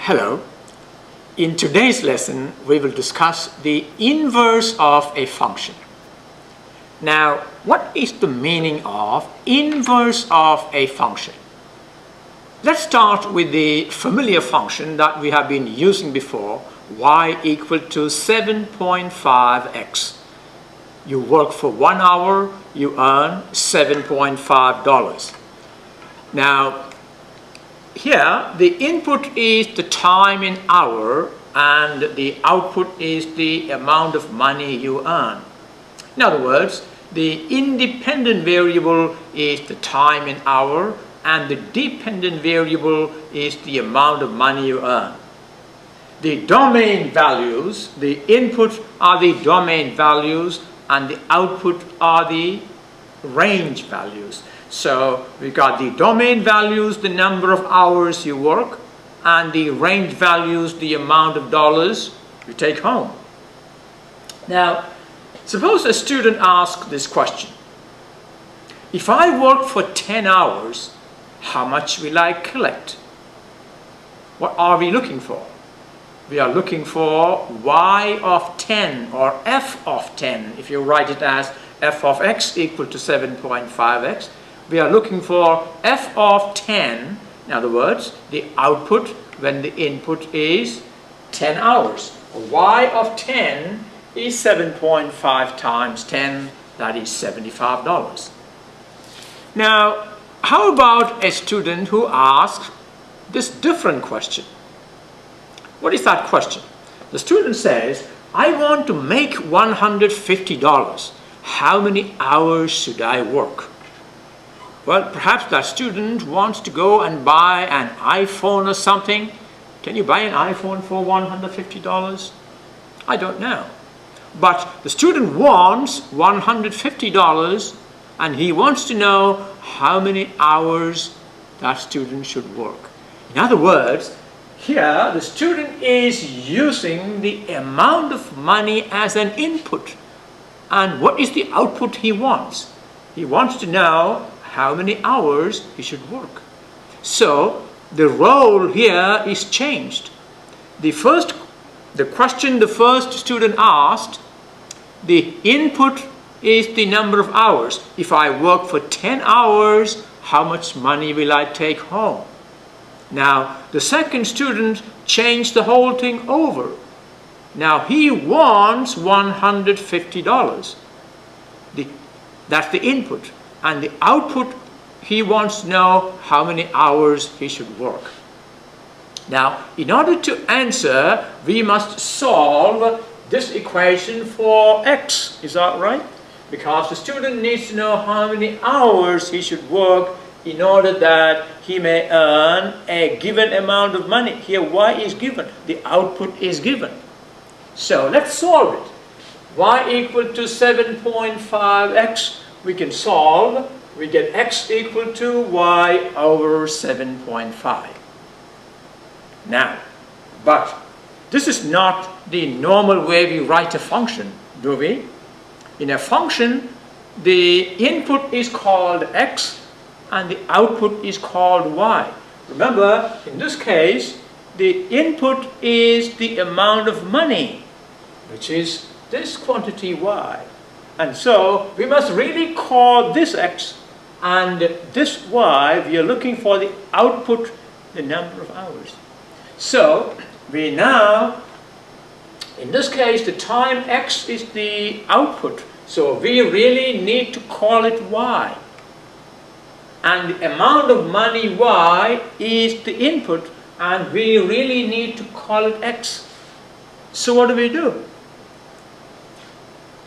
Hello. In today's lesson, we will discuss the inverse of a function. Now, what is the meaning of inverse of a function? Let's start with the familiar function that we have been using before, y equal to 7.5x. You work for 1 hour, you earn $7.5. Now, here the input is the time in hour and the output is the amount of money you earn. In other words, the independent variable is the time in hour and the dependent variable is the amount of money you earn. The domain values, the input are the domain values and the output are the range values. So we got the domain values, the number of hours you work, and the range values, the amount of dollars you take home. Now, suppose a student asks this question. If I work for 10 hours, how much will I collect? What are we looking for? We are looking for y of 10 or f of 10. If you write it as f of x equal to 7.5x, we are looking for f of 10, in other words, the output when the input is 10 hours. Y of 10 is 7.5 times 10, that is $75. Now, how about a student who asks this different question? What is that question? The student says, I want to make $150. How many hours should I work? Well, perhaps that student wants to go and buy an iPhone or something. Can you buy an iPhone for $150? I don't know. But the student wants $150 and he wants to know how many hours that student should work. In other words, here the student is using the amount of money as an input. And what is the output he wants? He wants to know how many hours he should work. So the role here is changed. The question the first student asked, the input is the number of hours. If I work for 10 hours, how much money will I take home? Now, the second student changed the whole thing over. Now, he wants $150. That's the input. And the output, he wants to know how many hours he should work. Now, in order to answer, we must solve this equation for x. Is that right? Because the student needs to know how many hours he should work in order that he may earn a given amount of money. Here y is given, the output is given. So let's solve it. Y equal to 7.5x, we can solve. We get x equal to y over 7.5. Now, but this is not the normal way we write a function, do we? In a function, the input is called x and the output is called y. Remember, in this case, the input is the amount of money, which is this quantity y. And so, we must really call this x and this y, we are looking for the output, the number of hours. So, we now, in this case, the time x is the output. So, we really need to call it y. And the amount of money y is the input, and we really need to call it x. So, what do?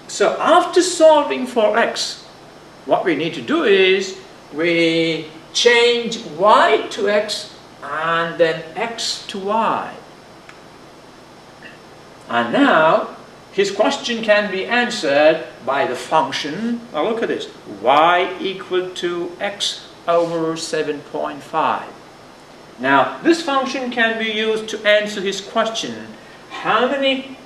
So, after solving for x, what we need to do is we change y to x and then x to y. And now his question can be answered by the function. Now look at this, y equal to x over 7.5. Now this function can be used to answer his question, how many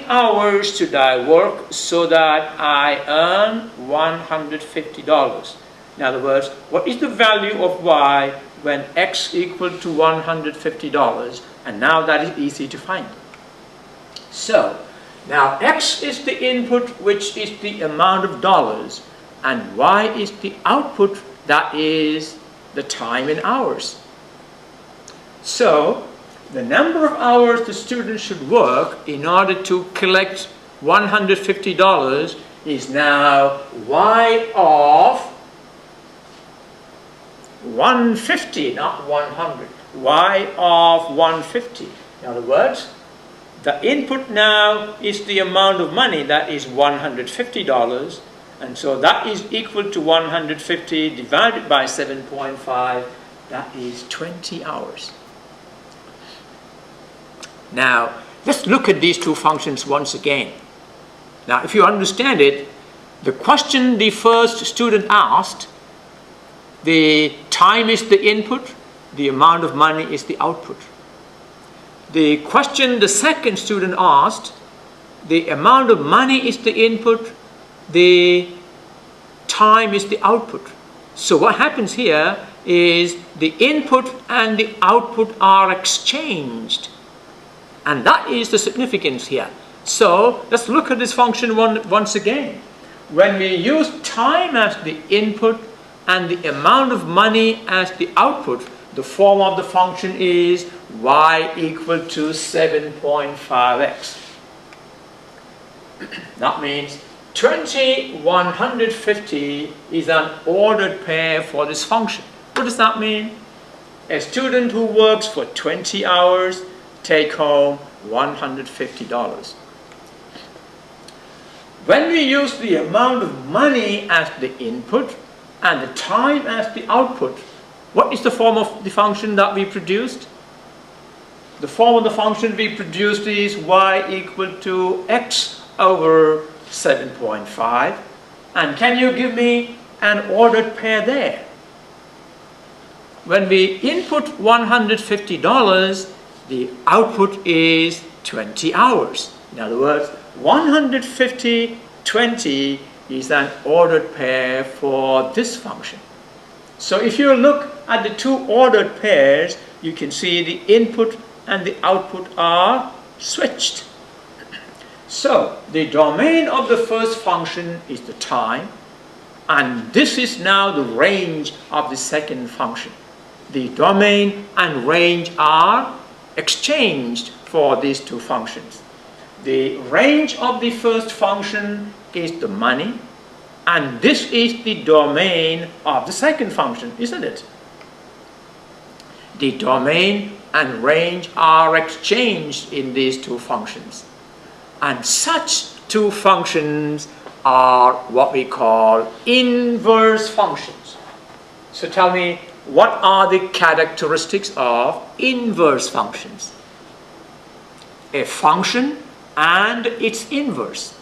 hours should I work so that I earn $150? In other words, what is the value of y when x equal to $150, and now that is easy to find. So now x is the input, which is the amount of dollars, and y is the output, that is the time in hours. So the number of hours the student should work in order to collect $150 is now y of 150, not 100. Y of 150. In other words, the input now is the amount of money, that is $150, and so that is equal to 150 divided by 7.5, that is 20 hours. Now, let's look at these two functions once again. Now, if you understand it, the question the first student asked, the time is the input, the amount of money is the output. The question the second student asked, the amount of money is the input, the time is the output. So what happens here is the input and the output are exchanged. And that is the significance here. So let's look at this function once again. When we use time as the input and the amount of money as the output, the form of the function is y equal to 7.5x. That means 150 is an ordered pair for this function. What does that mean? A student who works for 20 hours take home $150. When we use the amount of money as the input and the time as the output, what is the form of the function that we produced? The form of the function we produced is y equal to x over 7.5. And can you give me an ordered pair there? When we input $150, the output is 20 hours. In other words, 150, 20 is an ordered pair for this function. So if you look at the two ordered pairs, you can see the input and the output are switched. So the domain of the first function is the time, and this is now the range of the second function. The domain and range are exchanged for these two functions. The range of the first function is the money, and this is the domain of the second function, isn't it? The domain and range are exchanged in these two functions. And such two functions are what we call inverse functions. So tell me, what are the characteristics of inverse functions? A function and its inverse.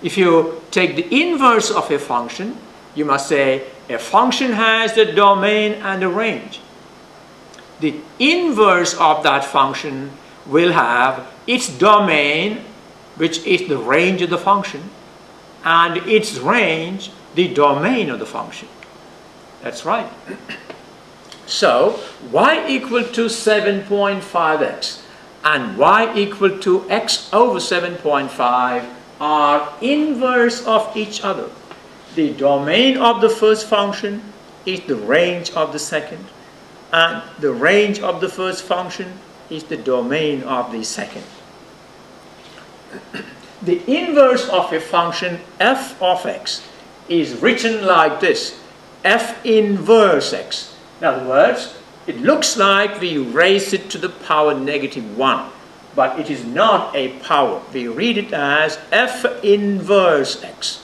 If you take the inverse of a function, you must say a function has the domain and the range. The inverse of that function will have its domain, which is the range of the function, and its range, the domain of the function. That's right. So y equal to 7.5x and y equal to x over 7.5 are inverse of each other. The domain of the first function is the range of the second, and the range of the first function is the domain of the second. The inverse of a function f of x is written like this: f inverse x. In other words, it looks like we raise it to the power -1, but it is not a power. We read it as f inverse x.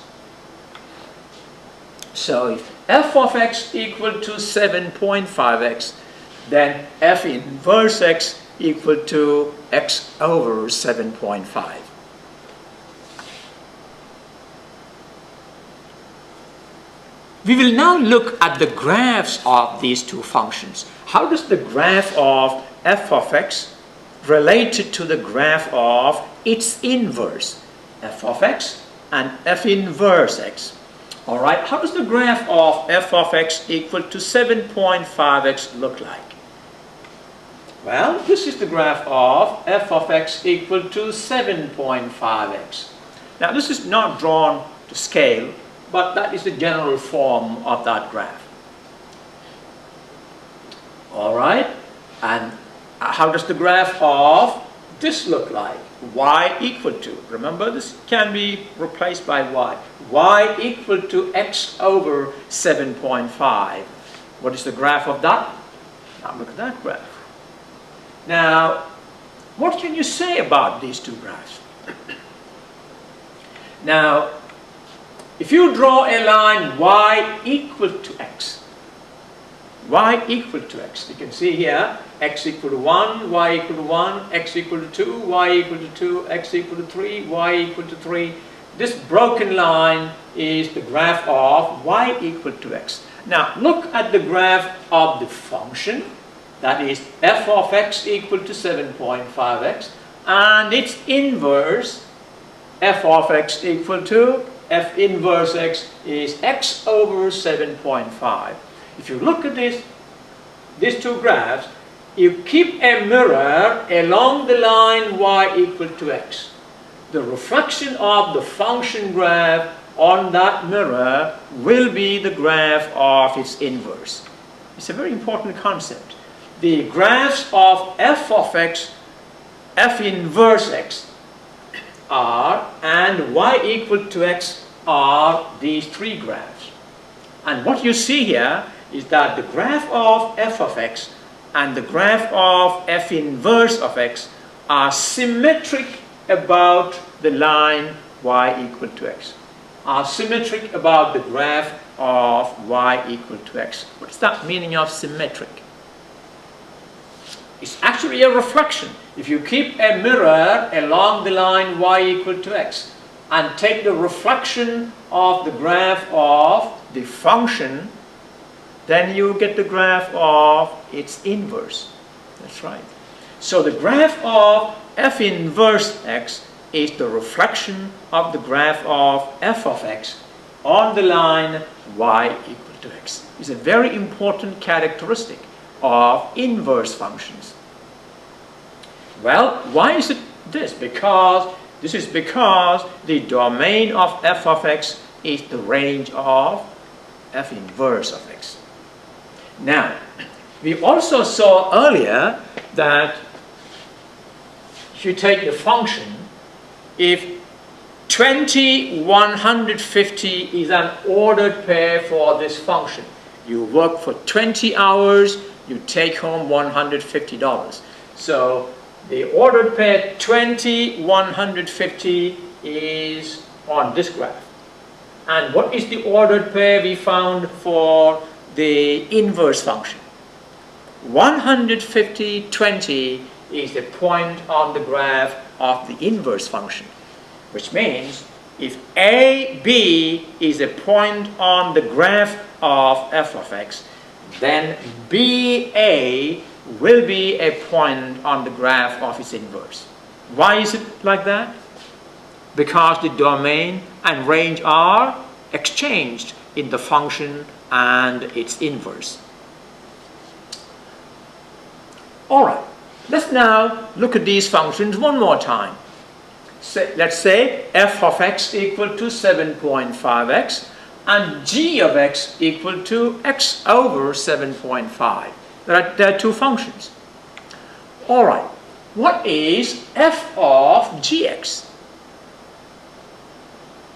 So if f of x equal to 7.5x, then f inverse x equal to x over 7.5. We will now look at the graphs of these two functions. How does the graph of f of x relate to the graph of its inverse, f of x and f inverse x? All right, how does the graph of f of x equal to 7.5x look like? Well, this is the graph of f of x equal to 7.5x. Now, this is not drawn to scale, but that is the general form of that graph. All right, and how does the graph of this look like? Y equal to, remember this can be replaced by y equal to x over 7.5. What is the graph of that? Now look at that graph. Now, what can you say about these two graphs? Now, if you draw a line y equal to x, y equal to x, you can see here x equal to 1, y equal to 1, x equal to 2, y equal to 2, x equal to 3, y equal to 3. This broken line is the graph of y equal to x. Now look at the graph of the function, that is f of x equal to 7.5x, and its inverse f of x equal to f inverse x is x over 7.5. If you look at these two graphs, you keep a mirror along the line y equal to x. The reflection of the function graph on that mirror will be the graph of its inverse. It's a very important concept. The graphs of f of x, f inverse x are, and y equal to x are these three graphs. And what you see here is that the graph of f of x and the graph of f inverse of x are symmetric about the line y equal to x, are symmetric about the graph of y equal to x. What's that meaning of symmetric? It's actually a reflection. If you keep a mirror along the line y equal to x and take the reflection of the graph of the function, then you get the graph of its inverse. That's right. So the graph of f inverse x is the reflection of the graph of f of x on the line y equal to x. It's a very important characteristic of inverse functions. Well, why is it this? This is because the domain of f of x is the range of f inverse of x. Now, we also saw earlier that if you take the function, if 20, 150 is an ordered pair for this function, you work for 20 hours, you take home $150. So the ordered pair 20, 150 is on this graph. And what is the ordered pair we found for the inverse function? 150, 20 is the point on the graph of the inverse function, which means if AB is a point on the graph of f of x, then BA will be a point on the graph of its inverse. Why is it like that? Because the domain and range are exchanged in the function and its inverse. Alright, let's now look at these functions one more time. Let's say f of x equal to 7.5x and g of x equal to x over 7.5. There are two functions. Alright, what is f of gx?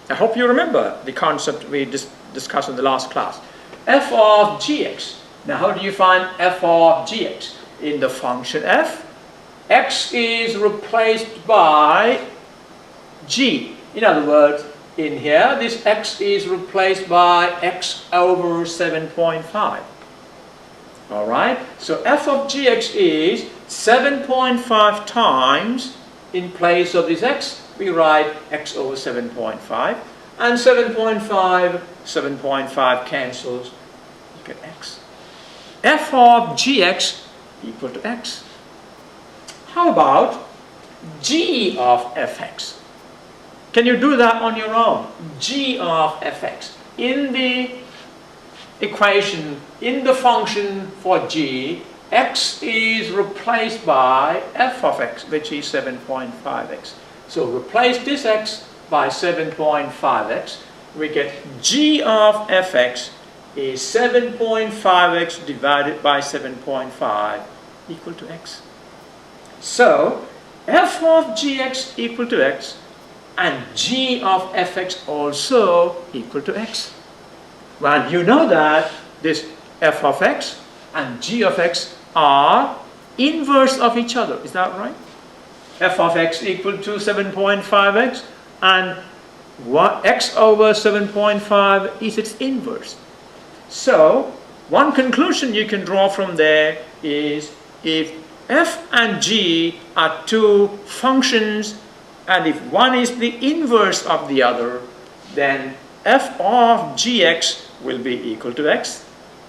I hope you remember the concept we discussed in the last class. F of gx. Now how do you find f of gx? In the function f, x is replaced by g. In other words, in here, this x is replaced by x over 7.5. Alright, so f of gx is 7.5 times, in place of this x, we write x over 7.5. And 7.5 cancels, you get x. F of gx equal to x. How about g of fx? Can you do that on your own? G of fx. in the equation, in the function for g, x is replaced by f of x, which is 7.5x. So replace this x by 7.5x, we get g of fx is 7.5x divided by 7.5 equal to x. So f of gx equal to x and g of fx also equal to x. Well, you know that this f of x and g of x are inverse of each other. Is that right? F of x equal to 7.5x and x over 7.5 is its inverse. So one conclusion you can draw from there is if f and g are two functions and if one is the inverse of the other, then f of gx will be equal to x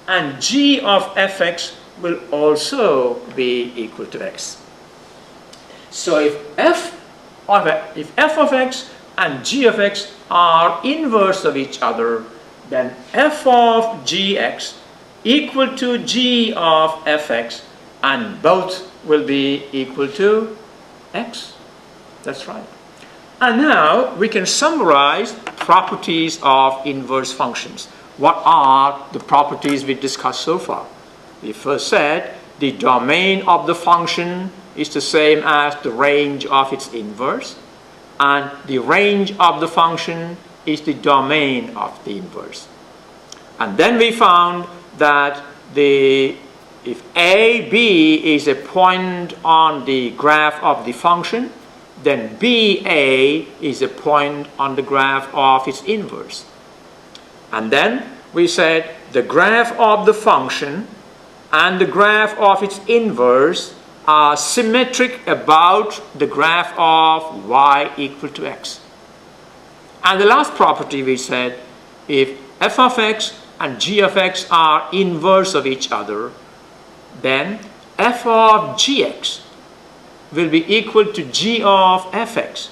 and g of fx will also be equal to x. So if f of x and g of x are inverse of each other, then f of gx equal to g of fx and both will be equal to x. That's right. And now we can summarize properties of inverse functions. What are the properties we discussed so far? We first said the domain of the function is the same as the range of its inverse, and the range of the function is the domain of the inverse. And then we found that if a, b is a point on the graph of the function, then b, a is a point on the graph of its inverse. And then we said the graph of the function and the graph of its inverse are symmetric about the graph of y equal to x. And the last property we said, if f of x and g of x are inverse of each other, then f of gx will be equal to g of fx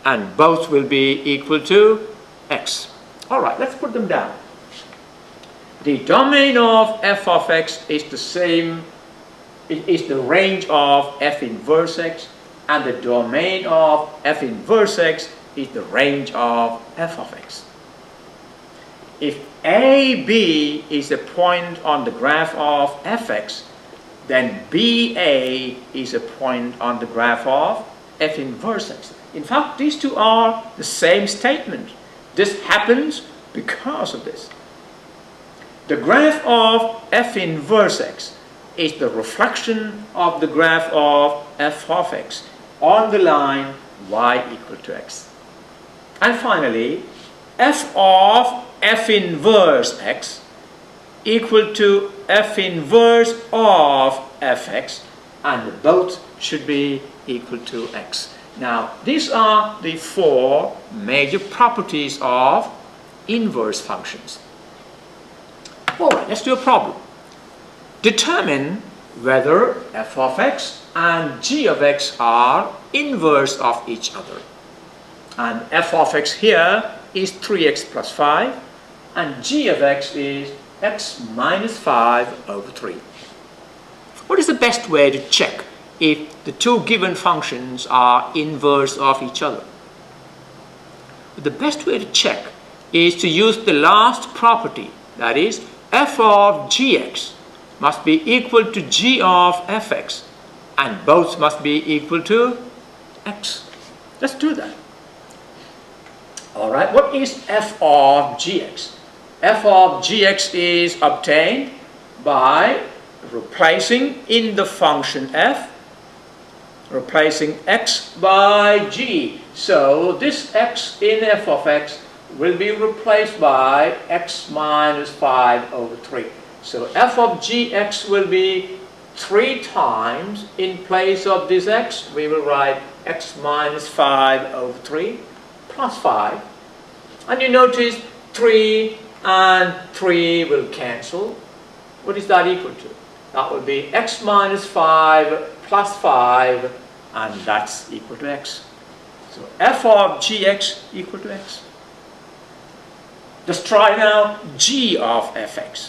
and both will be equal to x. Alright, let's put them down. The domain of f of x is the same, is the range of f inverse x, and the domain of f inverse x is the range of f of x. If AB is a point on the graph of fx, then BA is a point on the graph of f inverse x. In fact, these two are the same statement. This happens because of this. The graph of f inverse x is the reflection of the graph of f of x on the line y equal to x. And finally, f of f inverse x equal to f inverse of fx, and both should be equal to x. Now, these are the four major properties of inverse functions. Alright, let's do a problem. Determine whether f of x and g of x are inverse of each other. And f of x here is 3x plus 5, and g of x is x minus 5 over 3. What is the best way to check if the two given functions are inverse of each other? The best way to check is to use the last property, that is, f of gx must be equal to g of fx, and both must be equal to x. Let's do that. Alright, what is f of gx? F of gx is obtained by replacing in the function f, replacing x by g. So this x in f of x will be replaced by x minus 5 over 3. So f of gx will be 3 times, in place of this x, we will write x minus 5 over 3 plus 5. And you notice 3 and 3 will cancel. What is that equal to? That will be x minus 5 plus 5, and that's equal to x. So f of gx equal to x. Let's try now g of fx.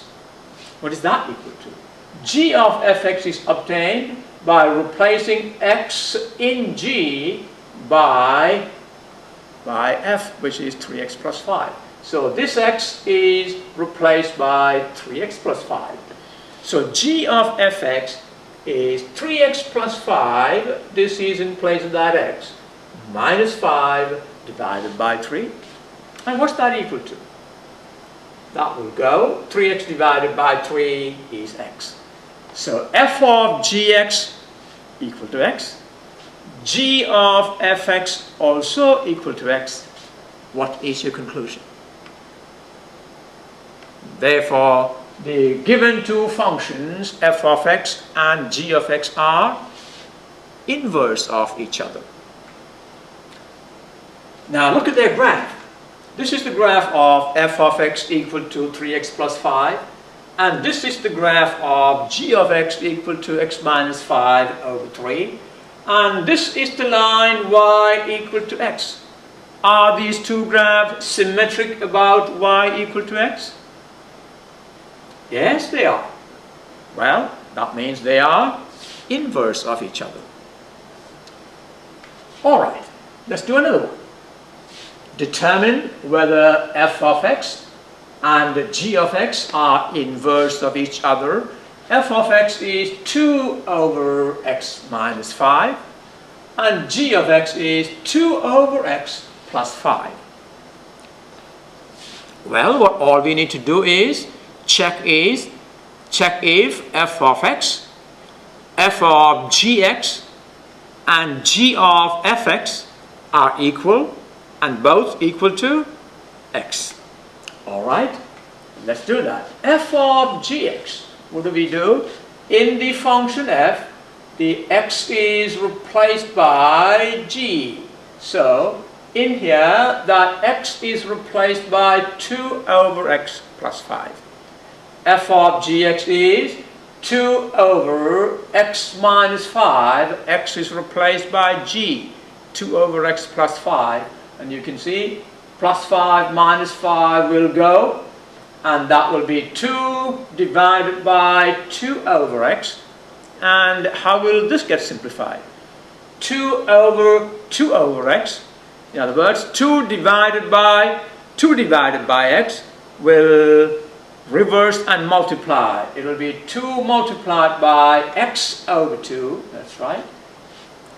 What is that equal to? G of fx is obtained by replacing x in g by f, which is 3x plus 5. So this x is replaced by 3x plus 5. So g of fx is 3x plus 5, this is in place of that x, minus 5 divided by 3. And what's that equal to? That will go, 3x divided by 3 is x. So f of gx equal to x, g of fx also equal to x. What is your conclusion? Therefore, the given two functions, f of x and g of x, are inverse of each other. Now look at their graph. This is the graph of f of x equal to 3x plus 5. And this is the graph of g of x equal to x minus 5 over 3. And this is the line y equal to x. Are these two graphs symmetric about y equal to x? Yes, they are. Well, that means they are inverse of each other. All right, let's do another one. Determine whether f of x and g of x are inverse of each other. F of x is 2 over x minus 5 and g of x is 2 over x plus 5. Well, what all we need to do is check if f of x, f of gx and g of fx are equal and both equal to x. Alright, let's do that. F of gx, what do we do? In the function f, the x is replaced by g. So, in here, that x is replaced by 2 over x plus 5. F of gx is 2 over x minus 5. X is replaced by g, 2 over x plus 5. And you can see plus 5 minus 5 will go, and that will be 2 divided by 2 over x. And how will this get simplified? 2 over x. In other words, 2 divided by x will reverse and multiply. It will be 2 multiplied by x over 2. That's right.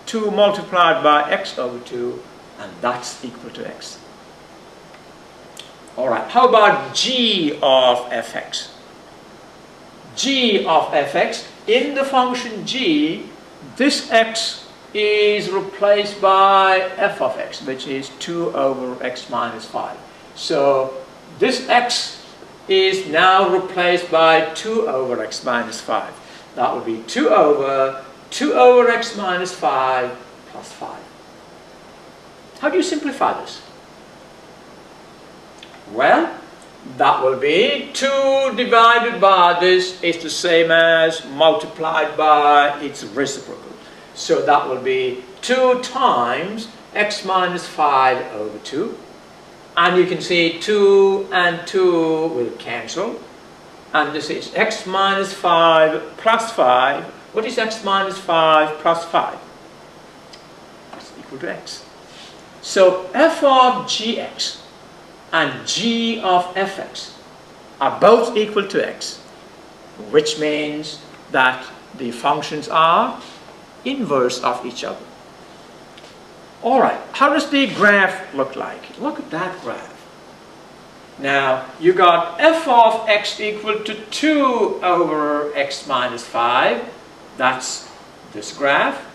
2 multiplied by x over 2. And that's equal to x. Alright, how about g of fx? G of fx, in the function g, this x is replaced by f of x, which is 2 over x minus 5. So this x is now replaced by 2 over x minus 5. That would be 2 over x minus 5 plus 5. How do you simplify this? Well, that will be 2 divided by this is the same as multiplied by its reciprocal. So that will be 2 times x minus 5 over 2. And you can see 2 and 2 will cancel. And this is x minus 5 plus 5. What is x minus 5 plus 5? That's equal to x. So f of gx and g of fx are both equal to x, which means that the functions are inverse of each other. Alright, how does the graph look like? Look at that graph. Now, you got f of x equal to 2 over x minus 5. That's this graph.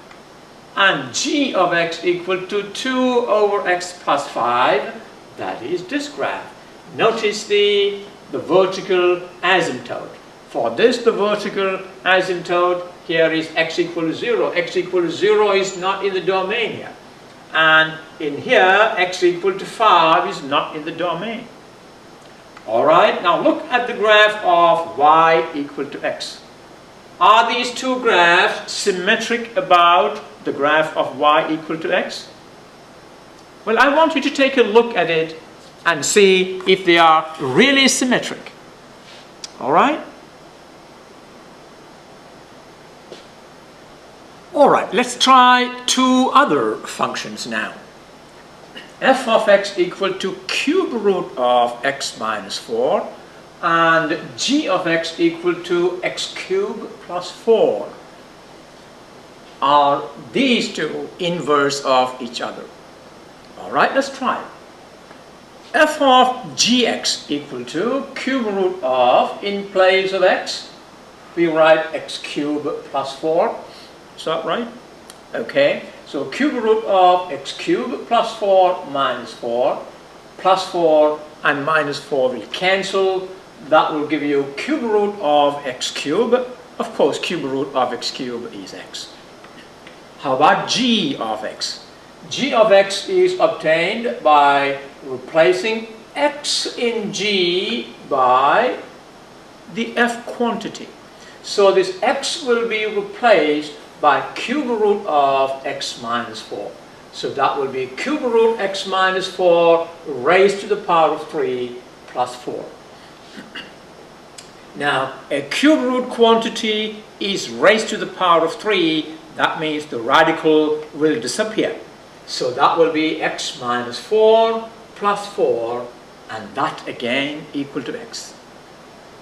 And g of x equal to 2 over x plus 5, that is this graph. Notice the vertical asymptote. For this, the vertical asymptote here is x equal to 0. X equal to 0 is not in the domain here. And in here, x equal to 5 is not in the domain. Alright, now look at the graph of y equal to x. Are these two graphs symmetric about the graph of y equal to x? Well, I want you to take a look at it and see if they are really symmetric. All right? All right, let's try two other functions now. F of x equal to cube root of x minus 4 and g of x equal to x cubed plus 4. Are these two inverse of each other? All right, let's try it. F of gx equal to cube root of, in place of x, we write x cubed plus 4. Is that right? Okay, so cube root of x cubed plus 4 minus 4, plus 4 and minus 4 will cancel. That will give you cube root of x cubed. Of course, cube root of x cubed is x. How about g of x? G of x is obtained by replacing x in g by the f quantity. So this x will be replaced by cube root of x minus 4. So that will be cube root x minus 4 raised to the power of 3 plus 4. Now, a cube root quantity is raised to the power of 3. That means the radical will disappear. So that will be x minus 4 plus 4, and that again equal to x.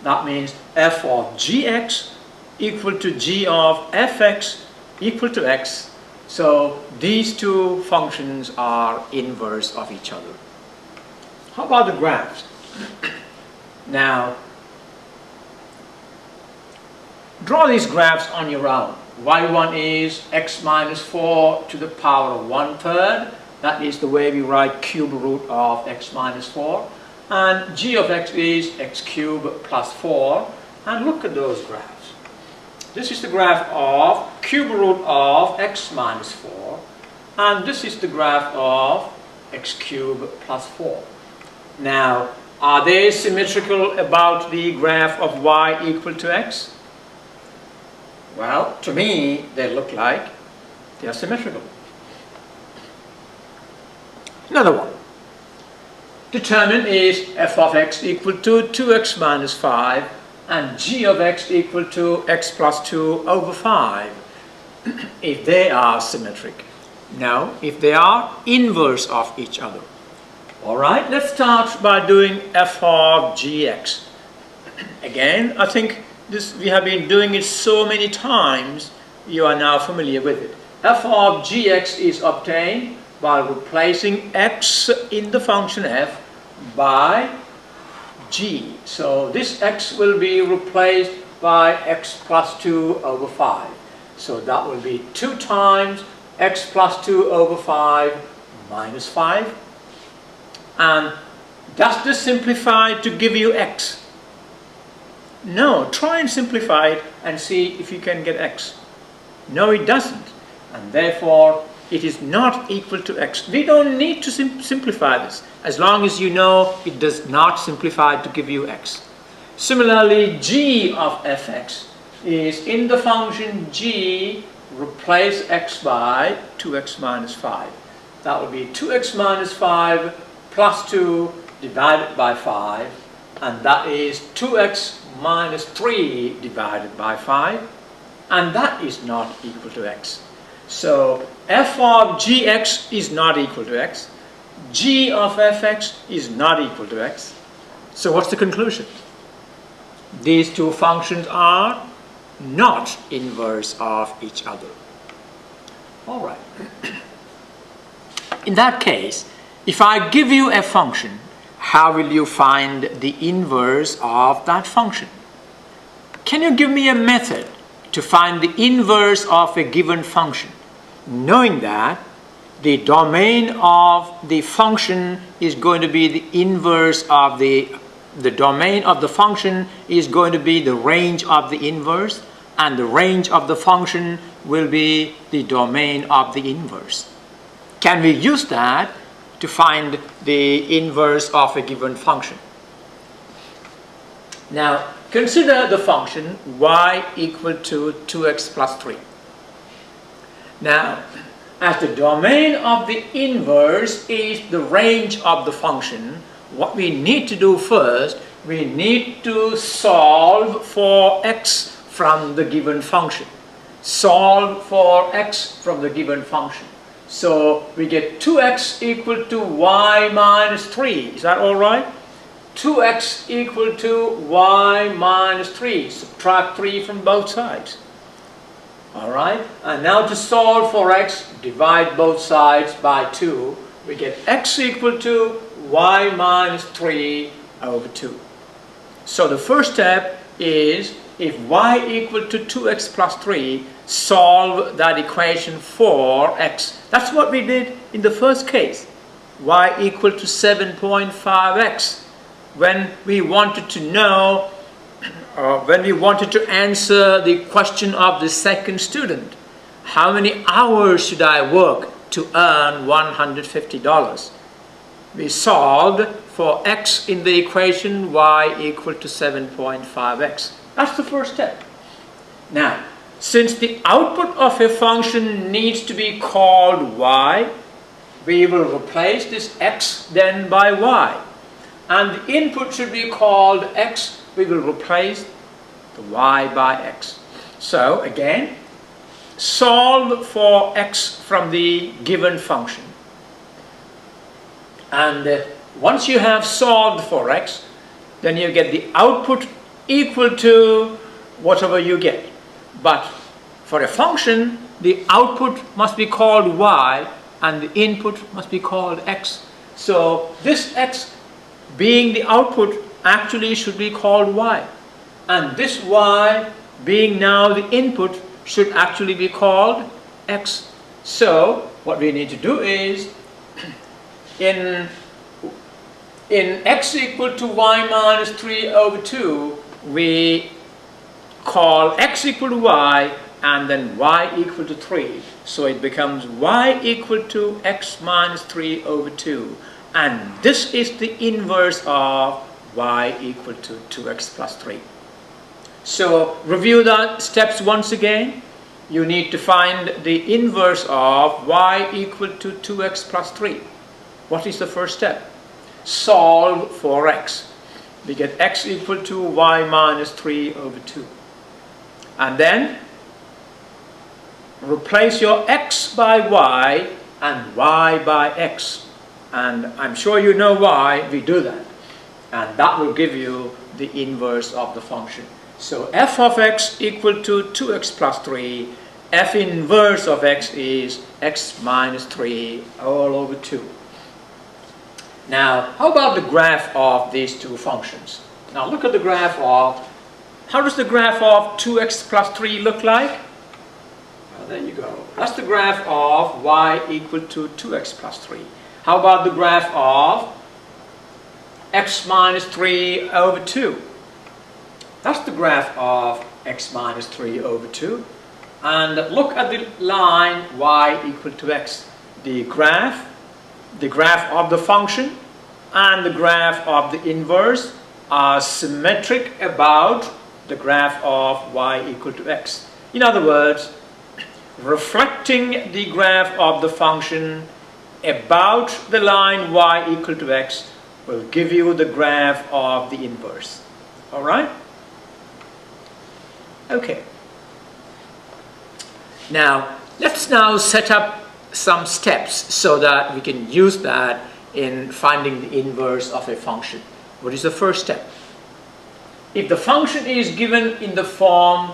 That means f of gx equal to g of fx equal to x. So these two functions are inverse of each other. How about the graphs? Now, draw these graphs on your own. y1 is x minus 4 to the power of 1/3. That is the way we write cube root of x minus 4. And g of x is x cubed plus 4. And look at those graphs. This is the graph of cube root of x minus 4. And this is the graph of x cubed plus 4. Now, are they symmetrical about the graph of y equal to x? Well, to me, they look like they are symmetrical. Another one. Determine is f of x equal to 2x minus 5 and g of x equal to x plus 2 over 5 if they are symmetric. No, if they are inverse of each other. All right, let's start by doing f of gx. Again, I think we have been doing it so many times, you are now familiar with it. F of gx is obtained by replacing x in the function f by g. So this x will be replaced by x plus 2 over 5. So that will be 2 times x plus 2 over 5 minus 5. And does this simplify to give you x? No, try and simplify it and see if you can get x. No, it doesn't. And therefore, it is not equal to x. We don't need to simplify this, as long as you know it does not simplify to give you x. Similarly, g of fx is in the function g, replace x by 2x minus 5. That will be 2x minus 5 plus 2 divided by 5, and that is 2x minus 3 divided by 5, and that is not equal to x. So f of gx is not equal to x, g of fx is not equal to x. So what's the conclusion? These two functions are not inverse of each other. All right. In that case, if I give you a function, how will you find the inverse of that function? Can you give me a method to find the inverse of a given function, knowing that the domain of the function is going to be the inverse of the domain of the function is going to be the range of the inverse, and the range of the function will be the domain of the inverse. Can we use that to find the inverse of a given function? Now, consider the function y equal to 2x plus 3. Now, as the domain of the inverse is the range of the function, what we need to do first, we need to solve for x from the given function. Solve for x from the given function. So we get 2x equal to y minus 3. Is that all right? 2x equal to y minus 3. Subtract 3 from both sides. All right? And now to solve for x, divide both sides by 2. We get x equal to y minus 3 over 2. So the first step is, if y equal to 2x plus 3, solve that equation for x. That's what we did in the first case. Y equal to 7.5x. When we wanted to know, when we wanted to answer the question of the second student, how many hours should I work to earn $150? We solved for x in the equation y equal to 7.5x. That's the first step. Now, since the output of a function needs to be called y, we will replace this x then by y. And the input should be called x, we will replace the y by x. So again, solve for x from the given function. And once you have solved for x, then you get the output equal to whatever you get. But for a function, the output must be called y and the input must be called x. So this x being the output actually should be called y. And this y being now the input should actually be called x. So what we need to do is, in x equal to y minus 3 over 2, we call x equal to y and then y equal to 3. So it becomes y equal to x minus 3 over 2. And this is the inverse of y equal to 2x plus 3. So review the steps once again. You need to find the inverse of y equal to 2x plus 3. What is the first step? Solve for x. We get x equal to y minus 3 over 2. And then replace your x by y and y by x. And I'm sure you know why we do that. And that will give you the inverse of the function. So f of x equal to 2x plus 3. F inverse of x is x minus 3 all over 2. Now, how about the graph of these two functions? Now look at the graph of, how does the graph of 2x plus 3 look like? Well, there you go. That's the graph of y equal to 2x plus 3. How about the graph of x minus 3 over 2? That's the graph of x minus 3 over 2. And look at the line y equal to x. The graph of the function and the graph of the inverse are symmetric about the graph of y equal to x. In other words, reflecting the graph of the function about the line y equal to x will give you the graph of the inverse. All right? Okay. Now, let's now set up some steps so that we can use that in finding the inverse of a function. What is the first step? If the function is given in the form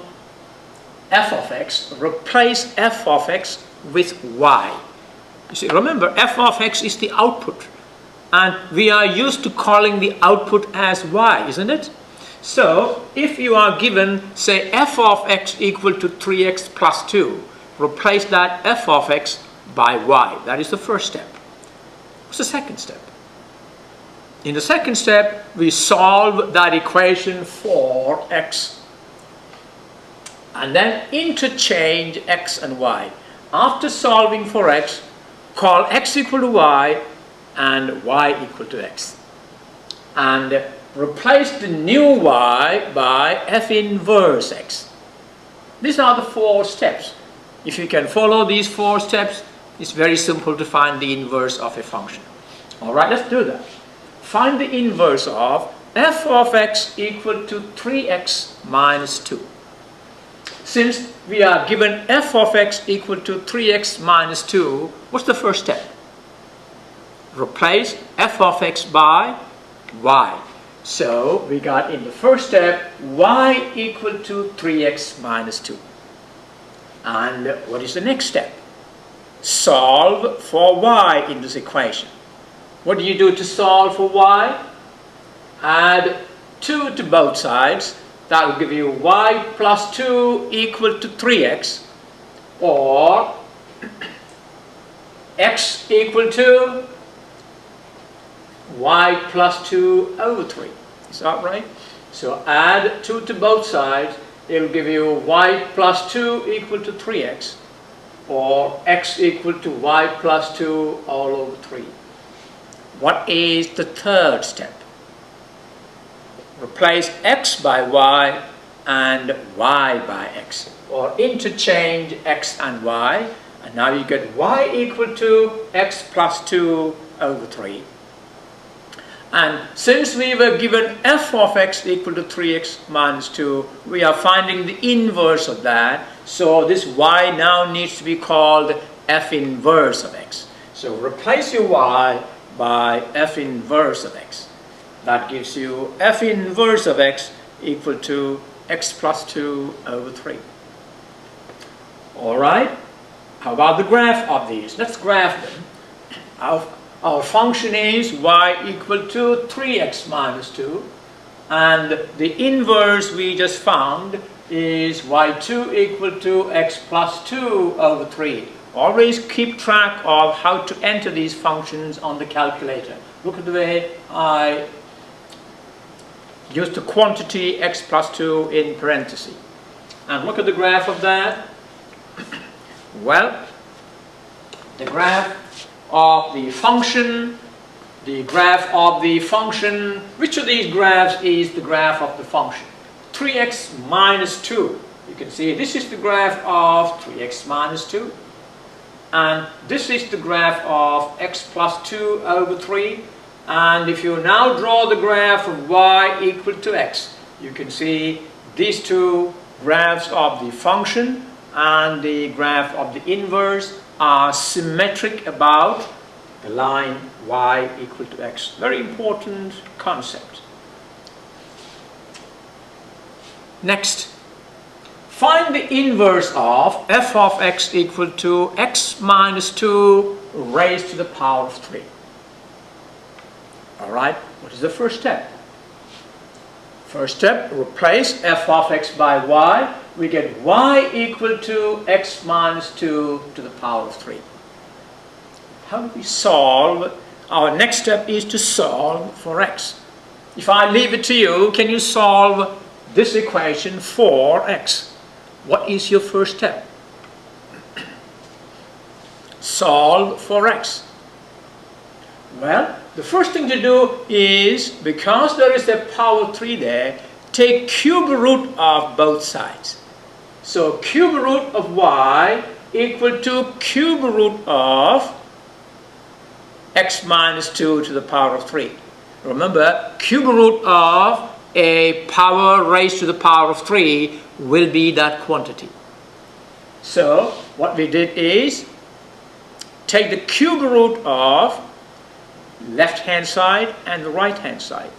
f of x, replace f of x with y. You see, remember, f of x is the output. And we are used to calling the output as y, isn't it? So, if you are given, say, f of x equal to 3x plus 2, replace that f of x by y. That is the first step. What's the second step? In the second step, we solve that equation for x. And then interchange x and y. After solving for x, call x equal to y and y equal to x. And replace the new y by f inverse x. These are the 4 steps. If you can follow these 4 steps, it's very simple to find the inverse of a function. All right, let's do that. find the inverse of f of x equal to 3x minus 2. Since we are given f of x equal to 3x minus 2, what's the first step? Replace f of x by y. So we got in the first step y equal to 3x minus 2. And what is the next step? Solve for y in this equation. What do you do to solve for y? Add 2 to both sides. That will give you y plus 2 equal to 3x, or x equal to y plus 2 over 3. Is that right? So add 2 to both sides. It will give you y plus 2 equal to 3x, or x equal to y plus 2 all over 3. What is the third step? Replace x by y and y by x, or interchange x and y, and now you get y equal to x plus 2 over 3. And since we were given f of x equal to 3x minus 2, we are finding the inverse of that. So this y now needs to be called f inverse of x. So replace your y by f inverse of x. That gives you f inverse of x equal to x plus 2 over 3. Alright, how about the graph of these? Let's graph them. Our function is y equal to 3x minus 2, and the inverse we just found is y2 equal to x plus 2 over 3. Always keep track of how to enter these functions on the calculator. Look at the way I use the quantity x plus 2 in parentheses. And look at the graph of that. Well, the graph of the function, which of these graphs is the graph of the function? 3x minus 2. You can see this is the graph of 3x minus 2. And this is the graph of x plus 2 over 3. And if you now draw the graph of y equal to x, you can see these two graphs of the function and the graph of the inverse are symmetric about the line y equal to x. Very important concept. Next, find the inverse of f of x equal to x minus 2 raised to the power of 3. Alright, what is the first step? First step, replace f of x by y. We get y equal to x minus 2 to the power of 3. How do we solve? Our next step is to solve for x. If I leave it to you, can you solve this equation for x? What is your first step? Solve for x. Well, the first thing to do is, because there is a power 3 there, take cube root of both sides. So cube root of y equal to cube root of x minus 2 to the power of 3. Remember, cube root of a power raised to the power of 3 will be that quantity. So what we did is take the cube root of left hand side and the right hand side,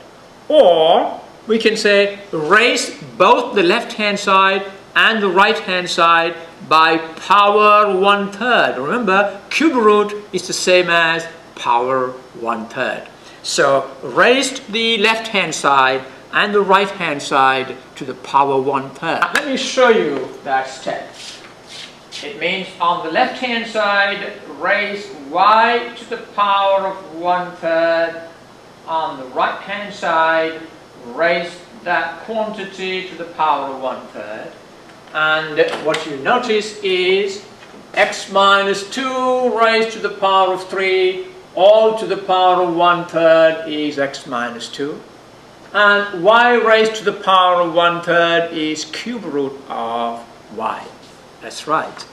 or we can say raise both the left hand side and the right hand side by power 1/3. Remember, cube root is the same as power 1/3. So raised the left hand side and the right hand side to the power 1/3. Let me show you that step. It means on the left hand side, raise y to the power of 1/3. On the right hand side, raise that quantity to the power of 1/3. And what you notice is x minus 2 raised to the power of 3 all to the power of 1/3 is x minus 2. And y raised to the power of 1/3 is cube root of y. That's right.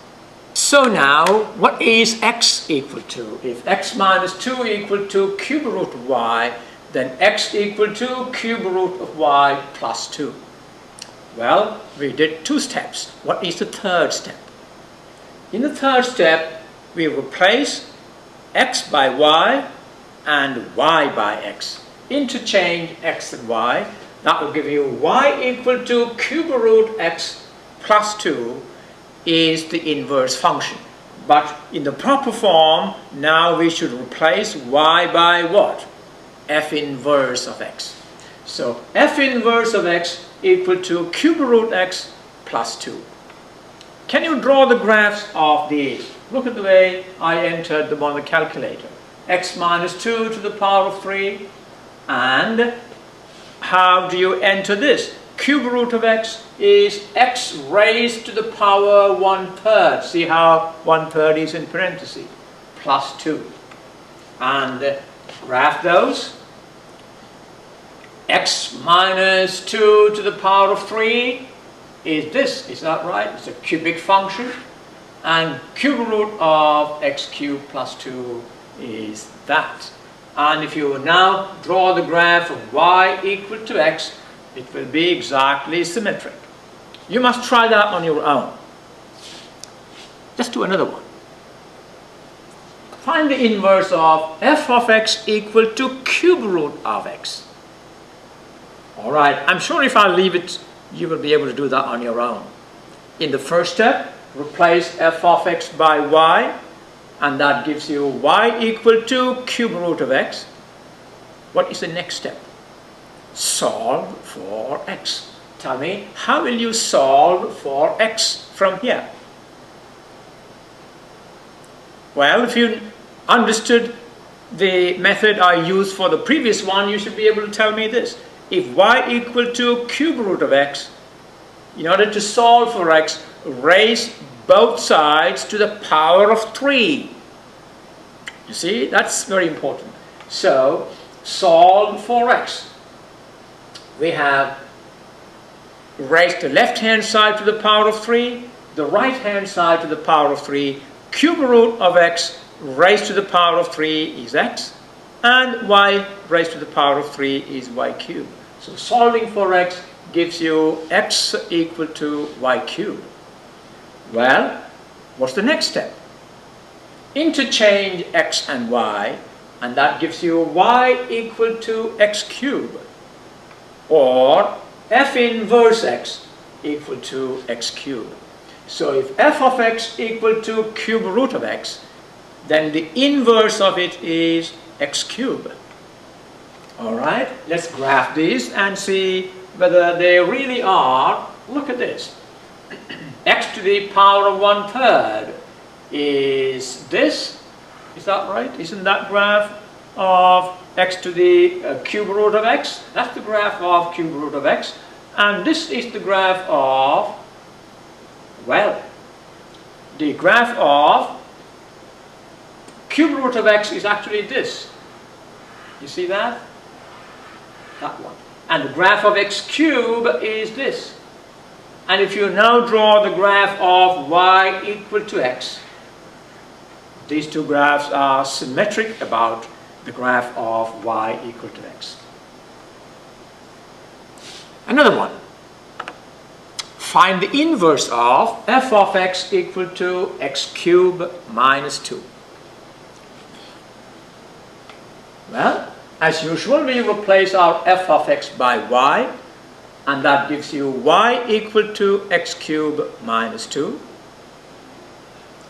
So now, what is x equal to? If x minus 2 equal to cube root of y, then x equal to cube root of y plus 2. Well, we did 2 steps. What is the third step? In the third step, we replace x by y and y by x. Interchange x and y. That will give you y equal to cube root x plus 2 is the inverse function. But in the proper form, now we should replace y by what? F inverse of x. So f inverse of x equal to cube root x plus 2. Can you draw the graphs of these? Look at the way I entered them on the calculator. X minus 2 to the power of 3. And how do you enter this? Cube root of x is x raised to the power 1/3. See how 1/3 is in parentheses. Plus 2. And graph those. X minus 2 to the power of 3 is this. Is that right? It's a cubic function. And cube root of x cubed plus 2 is that. And if you now draw the graph of y equal to x, it will be exactly symmetric. You must try that on your own. Let's do another one. Find the inverse of f of x equal to cube root of x. Alright, I'm sure if I leave it, you will be able to do that on your own. In the first step, replace f of x by y, and that gives you y equal to cube root of x. What is the next step? Solve for x. Tell me, how will you solve for x from here? Well, if you understood the method I used for the previous one, you should be able to tell me this. If y equal to cube root of x, in order to solve for x, raise both sides to the power of 3. You see, that's very important. So, solve for x. We have raised the left-hand side to the power of 3, the right-hand side to the power of 3, cube root of x raised to the power of 3 is x, and y raised to the power of 3 is y cubed. So solving for x gives you x equal to y cubed. Well, what's the next step? Interchange x and y, and that gives you y equal to x cubed, or f inverse x equal to x cubed. So if f of x equal to cube root of x, then the inverse of it is x cubed. Alright, let's graph these and see whether they really are. Look at this. X to the power of 1/3 is this. Is that right? Isn't that graph of x to the cube root of x? That's the graph of cube root of x. And this is the graph of, well, the graph of cube root of x is actually this. You see that? That one. And the graph of x cubed is this. And if you now draw the graph of y equal to x, these two graphs are symmetric about the graph of y equal to x. Another one. Find the inverse of f of x equal to x cubed minus 2. Well, as usual, we replace our f of x by y, and that gives you y equal to x cubed minus 2.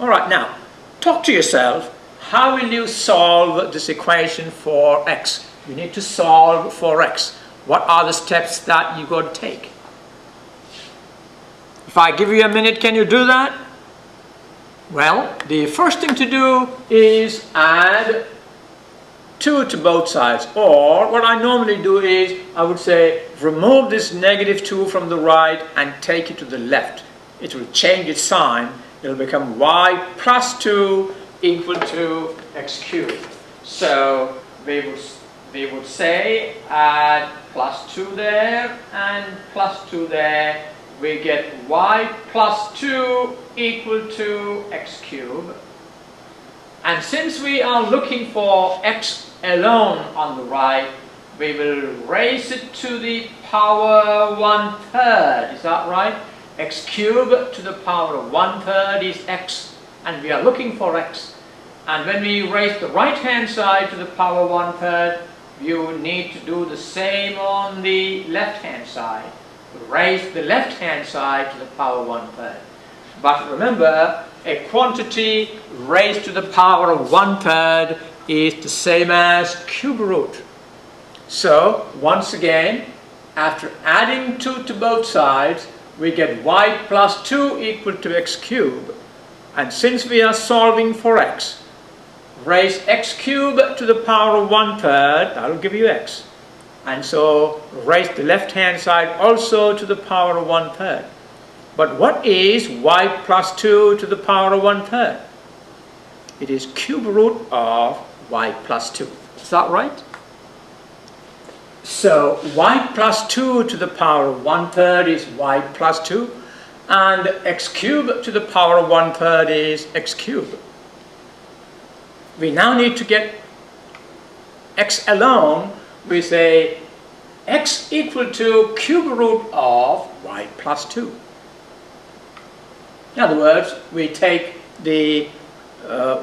Alright, now, talk to yourself. How will you solve this equation for x? You need to solve for x. What are the steps that you've got to take? If I give you a minute, can you do that? Well, the first thing to do is add 2 to both sides, or what I normally do is I would say remove this negative 2 from the right and take it to the left. It will change its sign. It will become y plus 2 equal to x cubed. So we would say add plus 2 there and plus 2 there. We get y plus 2 equal to x cubed. And since we are looking for x alone on the right, we will raise it to the power 1/3. Is that right? X cubed to the power of 1/3 is x, and we are looking for x. And when we raise the right hand side to the power 1/3, you need to do the same on the left hand side. Raise the left hand side to the power 1/3. But remember, a quantity raised to the power of 1/3 is the same as cube root. So once again, after adding 2 to both sides, we get y plus 2 equal to x cubed. And since we are solving for x, raise x cubed to the power of 1/3, that will give you x. And so raise the left hand side also to the power of 1/3. But what is y plus 2 to the power of 1/3? It is cube root of y plus 2. Is that right? So y plus 2 to the power of 1/3 is y plus 2, and x cubed to the power of 1/3 is x cubed. We now need to get x alone. We say x equal to cube root of y plus 2. In other words, we take the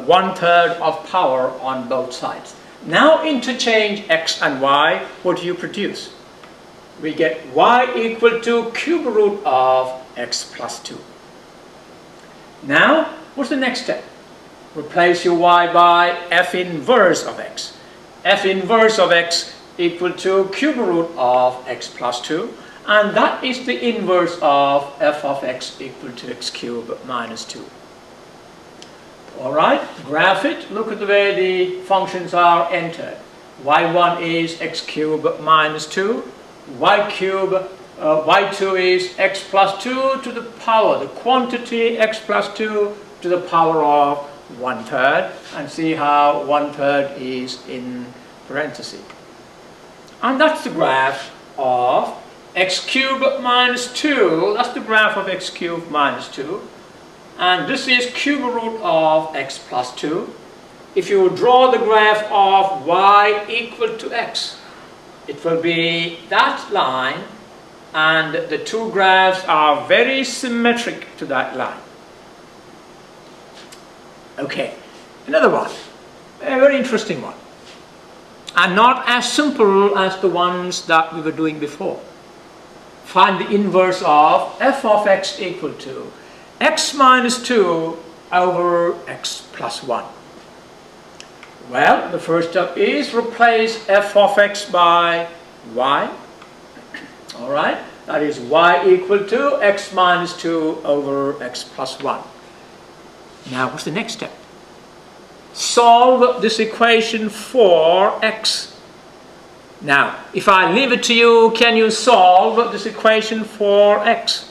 1/3 of power on both sides. Now interchange x and y. What do you produce? We get y equal to cube root of x plus 2. Now, what's the next step? Replace your y by f inverse of x. F inverse of x equal to cube root of x plus 2. And that is the inverse of f of x equal to x cubed minus 2. Alright, graph it. Look at the way the functions are entered. y1 is x cubed minus 2. y2 is x plus 2 to the power, the quantity x plus 2 to the power of 1/3. And see how 1/3 is in parentheses. And that's the graph of x cubed minus 2. That's the graph of x cubed minus 2. And this is cube root of x plus 2. If you draw the graph of y equal to x, it will be that line, and the two graphs are very symmetric to that line. Okay, another one, a very interesting one, and not as simple as the ones that we were doing before. Find the inverse of f of x equal to x minus 2 over x plus 1. Well, the first step is replace f of x by y. Alright, that is y equal to x minus 2 over x plus 1. Now, what's the next step? Solve this equation for x. Now, if I leave it to you, can you solve this equation for x?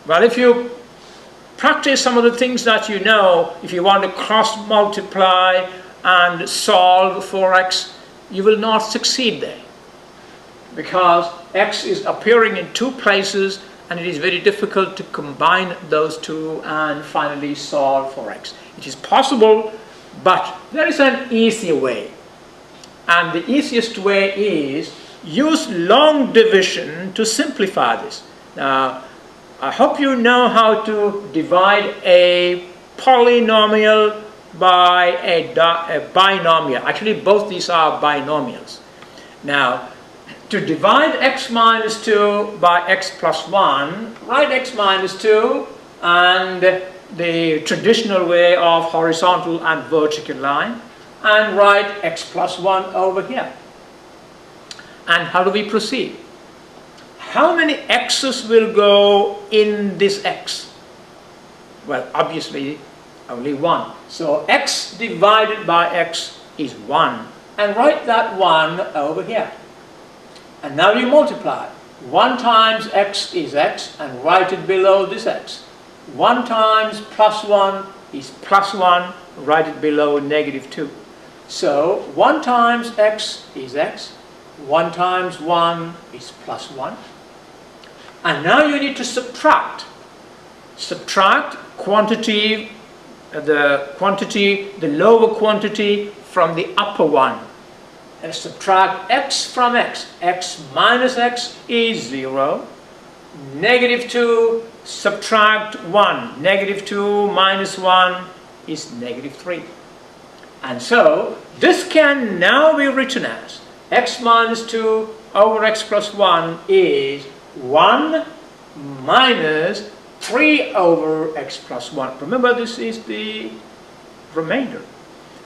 Well, if you practice some of the things that you know, if you want to cross multiply and solve for x, you will not succeed there. Because x is appearing in two places, and it is very difficult to combine those two and finally solve for x. It is possible, but there is an easier way. And the easiest way is use long division to simplify this. Now, I hope you know how to divide a polynomial by a binomial. Actually, both these are binomials. Now, to divide x minus 2 by x plus 1, write x minus 2 and the traditional way of horizontal and vertical line, and write x plus 1 over here. And how do we proceed? How many x's will go in this x? Well, obviously, only 1. So x divided by x is 1. And write that 1 over here. And now you multiply. 1 times x is x, and write it below this x. 1 times plus 1 is plus 1, write it below negative 2. So 1 times x is x. 1 times 1 is plus 1. And now you need to subtract. Subtract quantity, the lower quantity from the upper one. subtract x from x. X minus x is 0. Negative 2 subtract 1. Negative 2 minus 1 is negative 3. And so this can now be written as x minus 2 over x plus 1 is 1 minus 3 over x plus 1. Remember, this is the remainder.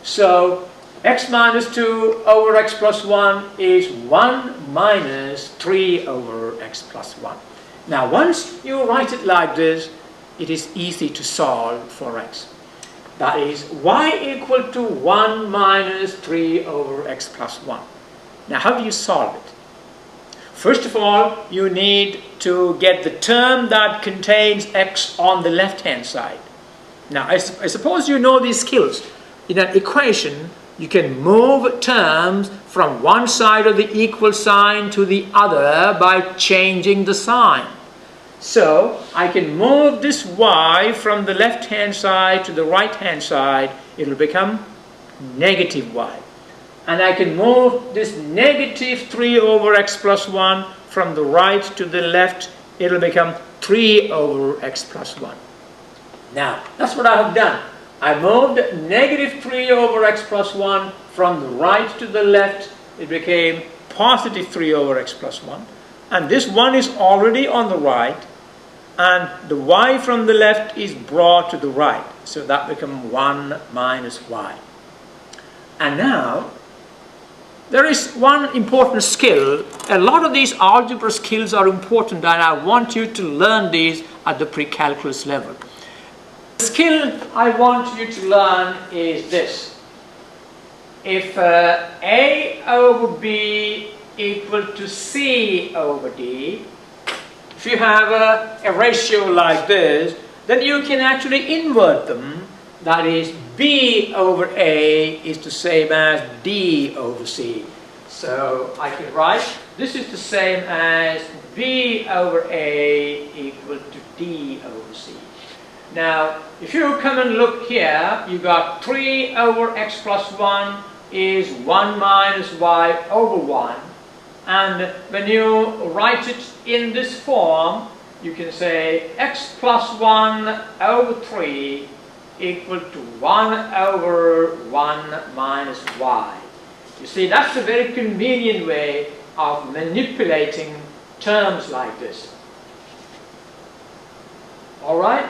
So x minus 2 over x plus 1 is 1 minus 3 over x plus 1. Now once you write it like this, it is easy to solve for x. That is y equal to 1 minus 3 over x plus 1. Now how do you solve it? First of all, you need to get the term that contains x on the left hand side. Now I suppose you know these skills. In an equation, you can move terms from one side of the equal sign to the other by changing the sign. So I can move this y from the left hand side to the right hand side. It will become negative y. And I can move this negative 3 over x plus 1 from the right to the left. It will become 3 over x plus 1. Now that's what I have done. I moved negative 3 over x plus 1 from the right to the left. It became positive 3 over x plus 1. And this 1 is already on the right. And the y from the left is brought to the right. So that becomes 1 minus y. And now, there is one important skill. A lot of these algebra skills are important, and I want you to learn these at the pre-calculus level. The skill I want you to learn is this. If A over B equal to C over D, if you have a ratio like this, then you can actually invert them. That is, B over A is the same as D over C. So I can write, this is the same as B over A equal to D over C. Now, if you come and look here, you got 3 over x plus 1 is 1 minus y over 1. And when you write it in this form, you can say x plus 1 over 3 equal to 1 over 1 minus y. You see, that's a very convenient way of manipulating terms like this. Alright?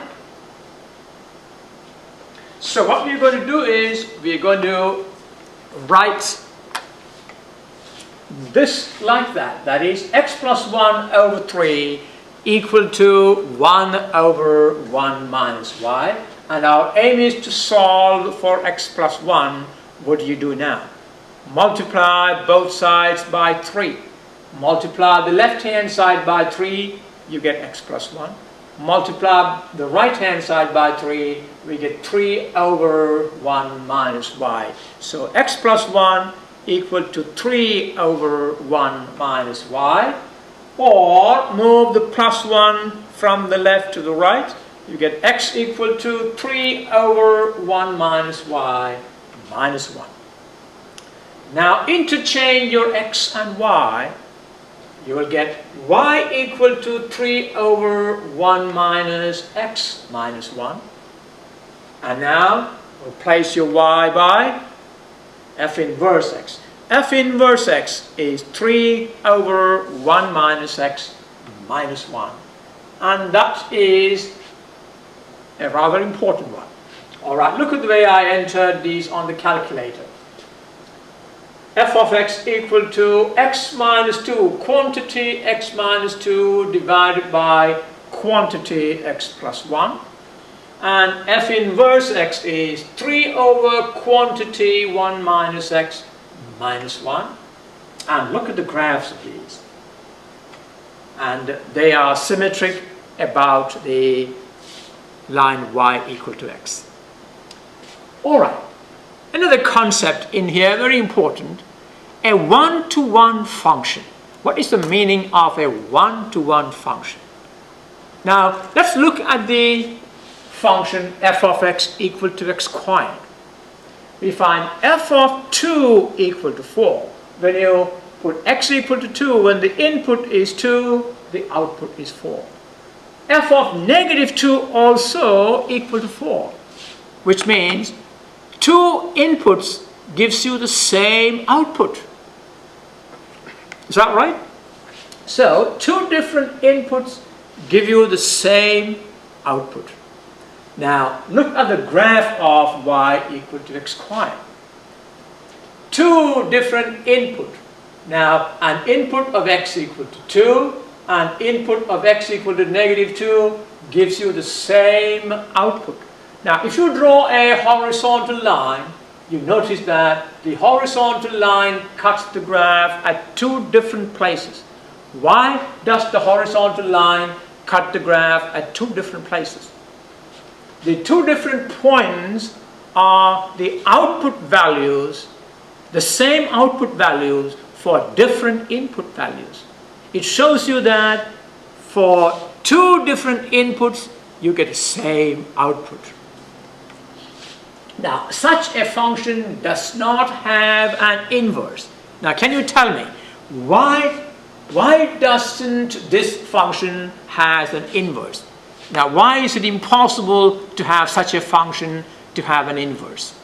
So what we're going to do is, we're going to write this like that. That is, x plus 1 over 3 equal to 1 over 1 minus y. And our aim is to solve for x plus 1. What do you do now? Multiply both sides by 3. Multiply the left hand side by 3, you get x plus 1. Multiply the right hand side by 3, we get 3 over 1 minus y. So x plus 1 equal to 3 over 1 minus y. Or move the plus 1 from the left to the right. You get x equal to 3 over 1 minus y minus 1. Now interchange your x and y. You will get y equal to 3 over 1 minus x minus 1. And now replace your y by f inverse x. F inverse x is 3 over 1 minus x minus 1. And that is a rather important one. Alright, look at the way I entered these on the calculator. F of x equal to x minus 2, quantity x minus 2 divided by quantity x plus 1. And f inverse x is 3 over quantity 1 minus x minus 1. And look at the graphs of these. And they are symmetric about the line y equal to x. Alright. Another concept in here, very important, a one-to-one function. What is the meaning of a one-to-one function? Now, let's look at the function f of x equal to x squared. We find f of 2 equal to 4. when you put x equal to 2, when the input is 2, the output is 4. F of negative 2 also equal to 4, which means 2 inputs gives you the same output. Is that right? So 2 different inputs give you the same output. Now look at the graph of y equal to x squared. 2 different input. Now an input of x equal to 2, an input of x equal to negative 2 gives you the same output. Now if you draw a horizontal line, you notice that the horizontal line cuts the graph at 2 different places. Why does the horizontal line cut the graph at 2 different places? The 2 different points are the output values, the same output values for different input values. It shows you that for 2 different inputs, you get the same output. Now, such a function does not have an inverse. Now, can you tell me, why doesn't this function have an inverse? Now, why is it impossible to have such a function to have an inverse?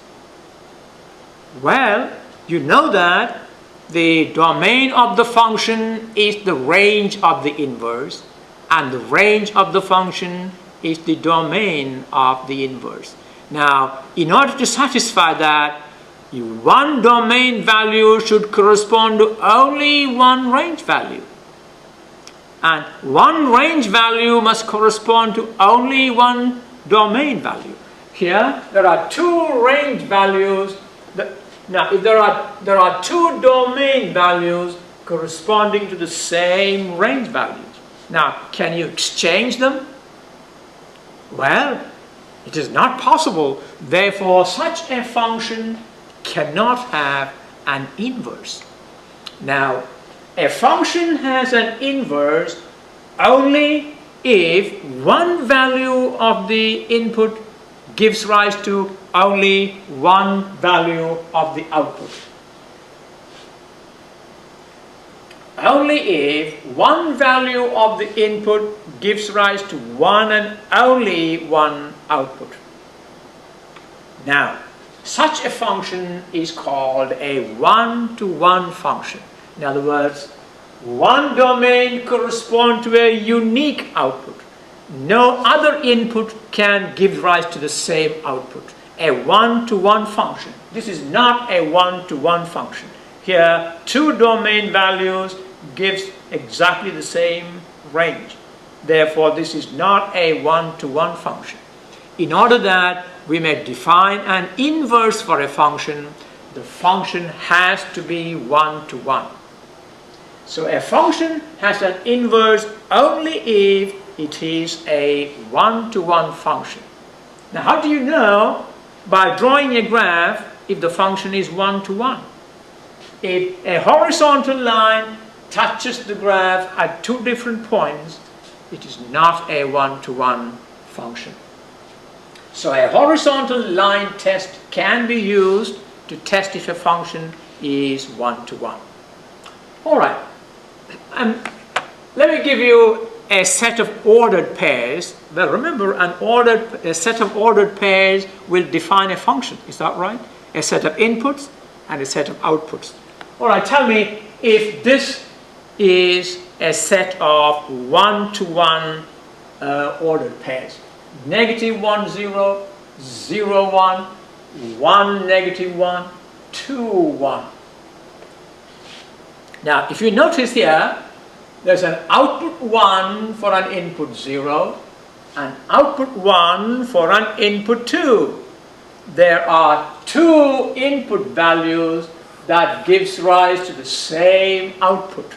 Well, you know that the domain of the function is the range of the inverse, and the range of the function is the domain of the inverse. Now, in order to satisfy that, one domain value should correspond to only one range value. And one range value must correspond to only one domain value. Here, there are 2 range values. Now, if there are 2 domain values corresponding to the same range values, now, can you exchange them? Well, it is not possible. Therefore, such a function cannot have an inverse. Now, a function has an inverse only if one value of the input gives rise to only one value of the output. Only if one value of the input gives rise to one and only one output. Now, such a function is called a one-to-one function. In other words, one domain corresponds to a unique output. No other input can give rise to the same output. A one-to-one function. This is not a one-to-one function. Here, 2 domain values gives exactly the same range. Therefore, this is not a one-to-one function. In order that we may define an inverse for a function, the function has to be one-to-one. So a function has an inverse only if it is a one-to-one function. Now, how do you know? By drawing a graph if the function is one-to-one. If a horizontal line touches the graph at 2 different points, it is not a one-to-one function. So a horizontal line test can be used to test if a function is one-to-one. All right. Let me give you a set of ordered pairs. Well, remember, a set of ordered pairs will define a function. Is that right? A set of inputs and a set of outputs. All right, tell me if this is a set of one-to-one ordered pairs. -1, 0, 0, 1, 1, -1, 2, 1. Now, if you notice here, there's an output 1 for an input 0, and output 1 for an input 2. There are 2 input values that gives rise to the same output.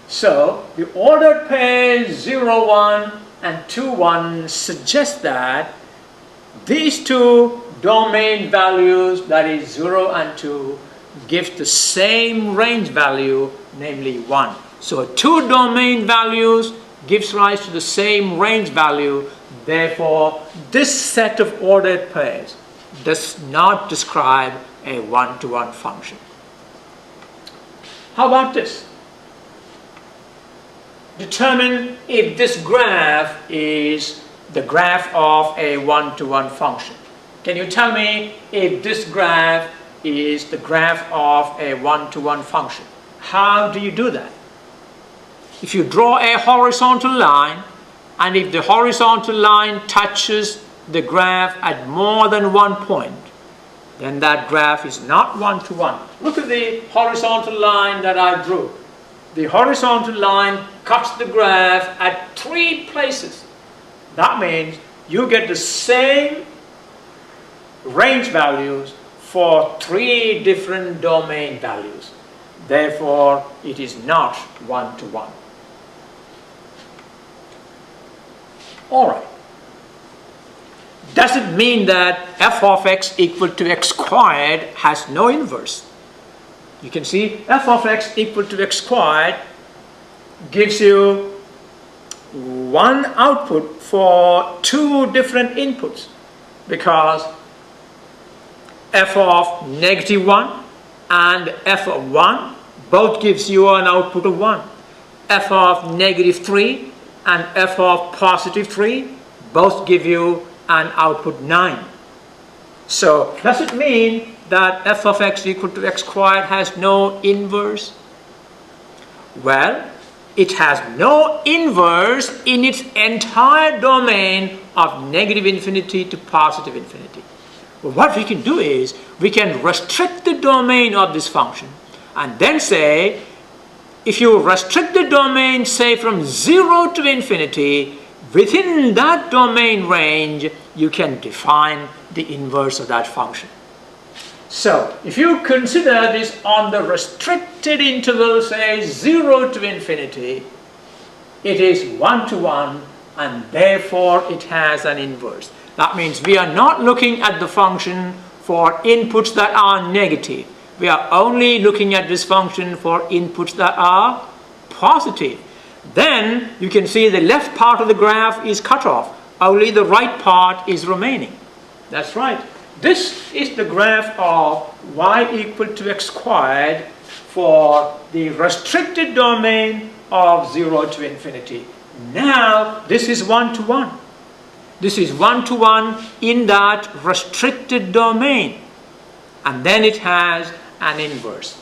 So, the ordered pairs 0, 1 and 2, 1 suggest that these 2 domain values, that is 0 and 2, give the same range value, namely 1. So 2 domain values gives rise to the same range value. Therefore, this set of ordered pairs does not describe a one-to-one function. How about this? Determine if this graph is the graph of a one-to-one function. Can you tell me if this graph is the graph of a one-to-one function? How do you do that? If you draw a horizontal line, and if the horizontal line touches the graph at more than one point, then that graph is not one-to-one. Look at the horizontal line that I drew. The horizontal line cuts the graph at 3 places. That means you get the same range values for 3 different domain values. Therefore, it is not one-to-one. All right. Does it mean that f of x equal to x squared has no inverse? You can see f of x equal to x squared gives you one output for 2 different inputs, because f of -1 and f of 1 both gives you an output of 1. F of -3 and f of +3 both give you an output 9. So does it mean that f of x equal to x squared has no inverse? Well, it has no inverse in its entire domain of -infinity to +infinity. Well, what we can do is we can restrict the domain of this function and then say, if you restrict the domain, say from 0 to infinity, within that domain range, you can define the inverse of that function. So, if you consider this on the restricted interval, say 0 to infinity, it is one-to-one, and therefore it has an inverse. That means we are not looking at the function for inputs that are negative. We are only looking at this function for inputs that are positive. Then you can see the left part of the graph is cut off. Only the right part is remaining. That's right. This is the graph of y equal to x squared for the restricted domain of 0 to infinity. Now this is one-to-one. This is one-to-one in that restricted domain. And then it has an inverse.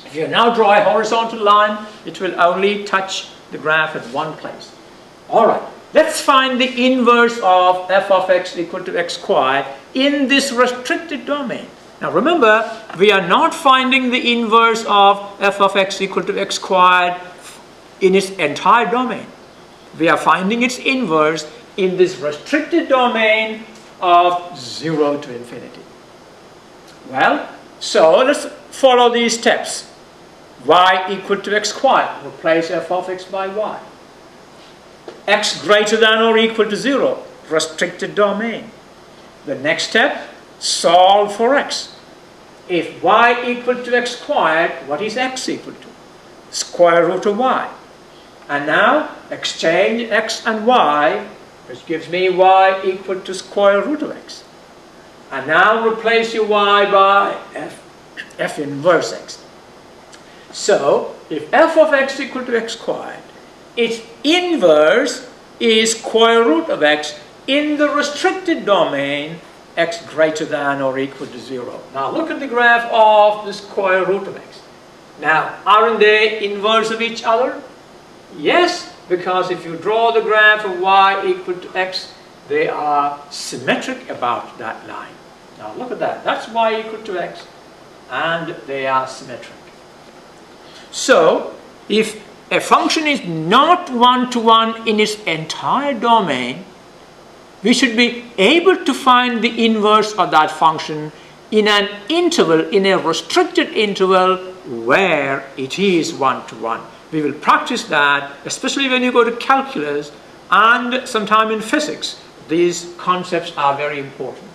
If you now draw a horizontal line, it will only touch the graph at one place. All right, let's find the inverse of f of x equal to x squared in this restricted domain. Now remember, we are not finding the inverse of f of x equal to x squared in its entire domain. We are finding its inverse in this restricted domain of 0 to infinity. Well, so let's follow these steps. Y equal to x squared, replace f of x by y. X greater than or equal to 0, restricted domain. The next step, solve for x. If y equal to x squared, what is x equal to? Square root of y. And now exchange x and y, which gives me y equal to square root of x. And now replace your y by f inverse x. So, if f of x equal to x squared, its inverse is square root of x in the restricted domain, x greater than or equal to 0. Now look at the graph of the square root of x. Now, aren't they inverse of each other? Yes, because if you draw the graph of y equal to x, they are symmetric about that line. Now look at that. That's y equal to x, and they are symmetric. So, if a function is not one-to-one in its entire domain, we should be able to find the inverse of that function in an interval, in a restricted interval where it is one-to-one. We will practice that, especially when you go to calculus and sometime in physics. These concepts are very important.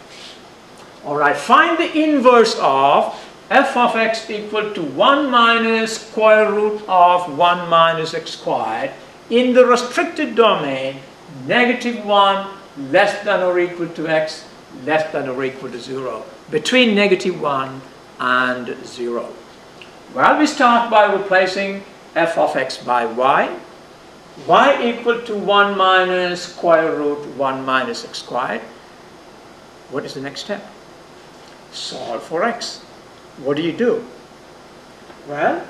All right, find the inverse of f of x equal to 1 minus square root of 1 minus x squared in the restricted domain, -1 less than or equal to x less than or equal to 0, between -1 and 0. Well, we start by replacing f of x by y equal to 1 minus square root 1 minus x squared. What is the next step? Solve for x. What do? Well,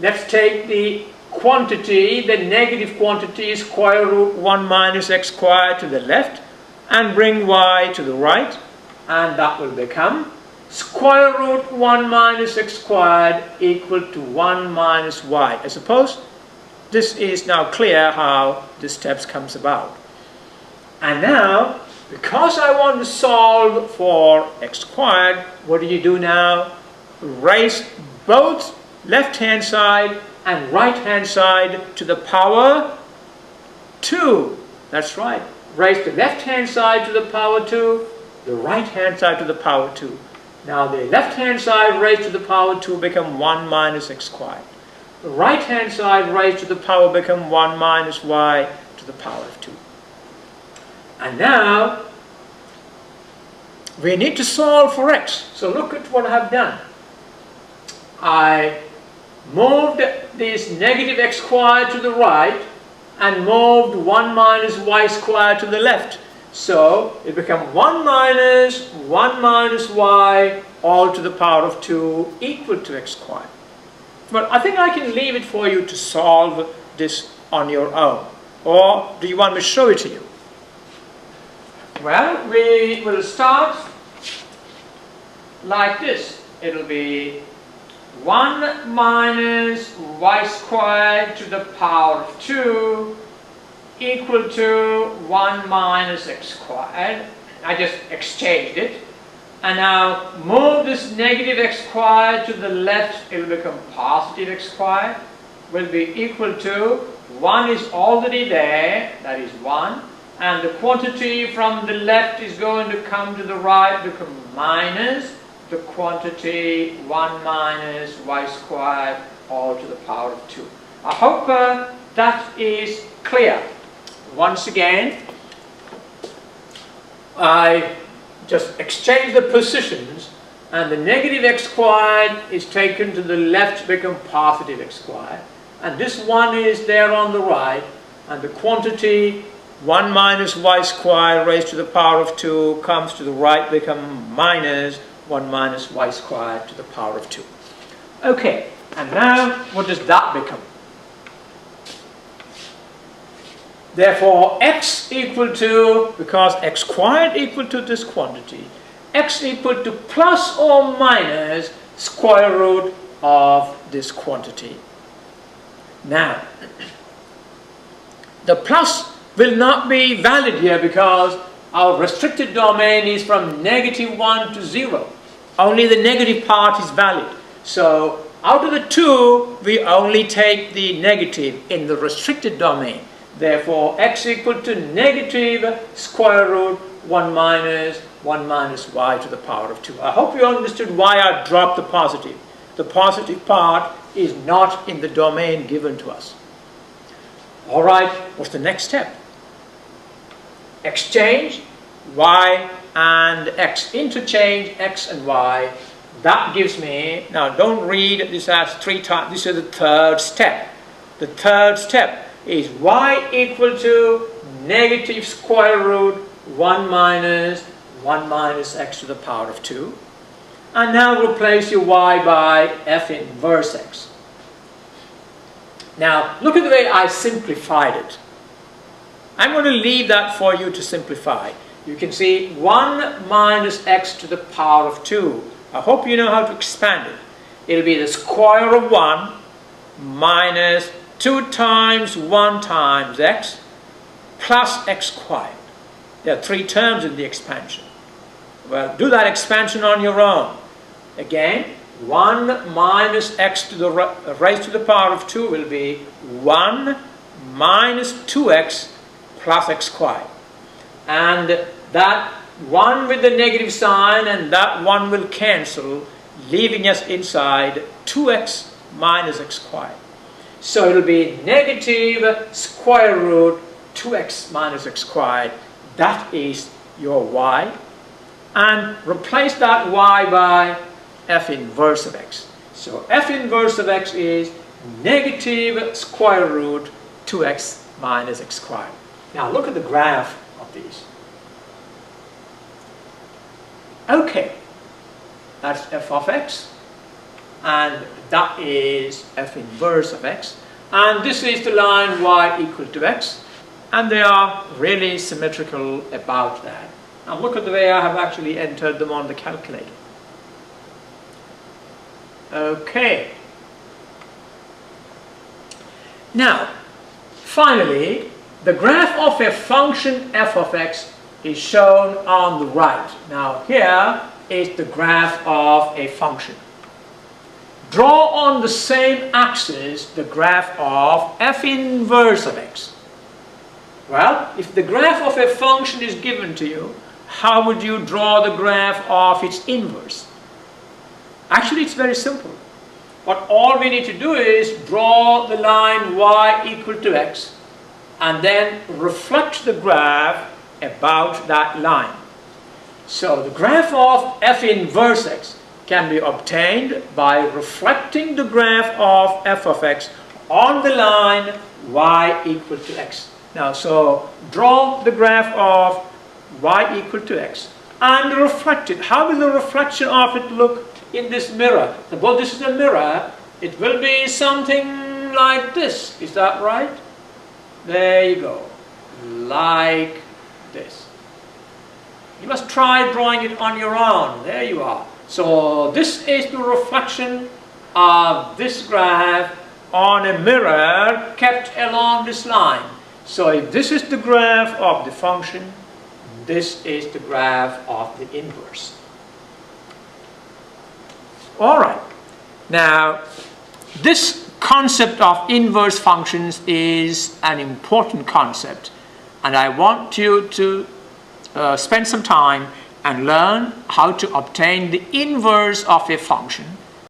let's take the quantity, the negative quantity, square root 1 minus x squared to the left and bring y to the right, and that will become square root 1 minus x squared equal to 1 minus y. I suppose this is now clear how the steps comes about. And now, because I want to solve for x squared, what do now? Raise both left-hand side and right-hand side to the power 2. That's right. Raise the left-hand side to the power 2, the right-hand side to the power 2. Now the left-hand side raised to the power 2 become 1 minus x squared. The right-hand side raised to the power become 1 minus y to the power of 2. And now we need to solve for x. So look at what I have done. I moved this negative x squared to the right and moved 1 minus y squared to the left. So it becomes 1 minus y all to the power of 2 equal to x squared. But I think I can leave it for you to solve this on your own. Or do you want me to show it to you? Well, we will start like this. It'll be 1 minus y squared to the power of 2 equal to 1 minus x squared. I just exchanged it. And now move this negative x squared to the left, it will become positive x squared, will be equal to 1 is already there, that is 1. And the quantity from the left is going to come to the right, become minus the quantity 1 minus y squared all to the power of 2. I hope that is clear. Once again, I just exchange the positions and the negative x squared is taken to the left to become positive x squared. And this 1 is there on the right, and the quantity 1 minus y squared raised to the power of 2 comes to the right, become minus 1 minus y squared to the power of 2. Okay, and now what does that become? Therefore, x equal to, because x squared equal to this quantity, x equal to plus or minus square root of this quantity. Now, the plus will not be valid here because our restricted domain is from -1 to 0. Only the negative part is valid. So out of the 2, we only take the negative in the restricted domain. Therefore, x equal to negative square root 1 minus y to the power of 2. I hope you understood why I dropped the positive. The positive part is not in the domain given to us. All right, what's the next step? Exchange y and x. Interchange x and y. That gives me, now don't read this as 3 times, this is the third step. The third step is y equal to negative square root 1 minus x to the power of 2. And now replace your y by f inverse x. Now look at the way I simplified it. I'm going to leave that for you to simplify. You can see 1 minus x to the power of 2. I hope you know how to expand it. It'll be the square of 1 minus 2 times 1 times x plus x squared. There are 3 terms in the expansion. Well, do that expansion on your own. Again, 1 minus x to the raised to the power of 2 will be 1 minus 2x plus x squared. And that 1 with the negative sign and that 1 will cancel, leaving us inside 2x minus x squared. So it will be negative square root 2x minus x squared. That is your y. And replace that y by f inverse of x. So f inverse of x is negative square root 2x minus x squared. Now look at the graph of these. Okay, that's f of x, and that is f inverse of x, and this is the line y equal to x, and they are really symmetrical about that. Now look at the way I have actually entered them on the calculator. Okay. Now, finally, the graph of a function f of x is shown on the right. Now here is the graph of a function. Draw on the same axis the graph of f inverse of x. Well, if the graph of a function is given to you, how would you draw the graph of its inverse? Actually, it's very simple. What all we need to do is draw the line y equal to x and then reflect the graph about that line. So the graph of f inverse x can be obtained by reflecting the graph of f of x on the line y equal to x. Now, so draw the graph of y equal to x and reflect it. How will the reflection of it look in this mirror? Suppose this is a mirror, it will be something like this. Is that right? There you go. Like this. You must try drawing it on your own. There you are. So this is the reflection of this graph on a mirror kept along this line. So if this is the graph of the function, this is the graph of the inverse. All right. Now, this concept of inverse functions is an important concept, and I want you to spend some time and learn how to obtain the inverse of a function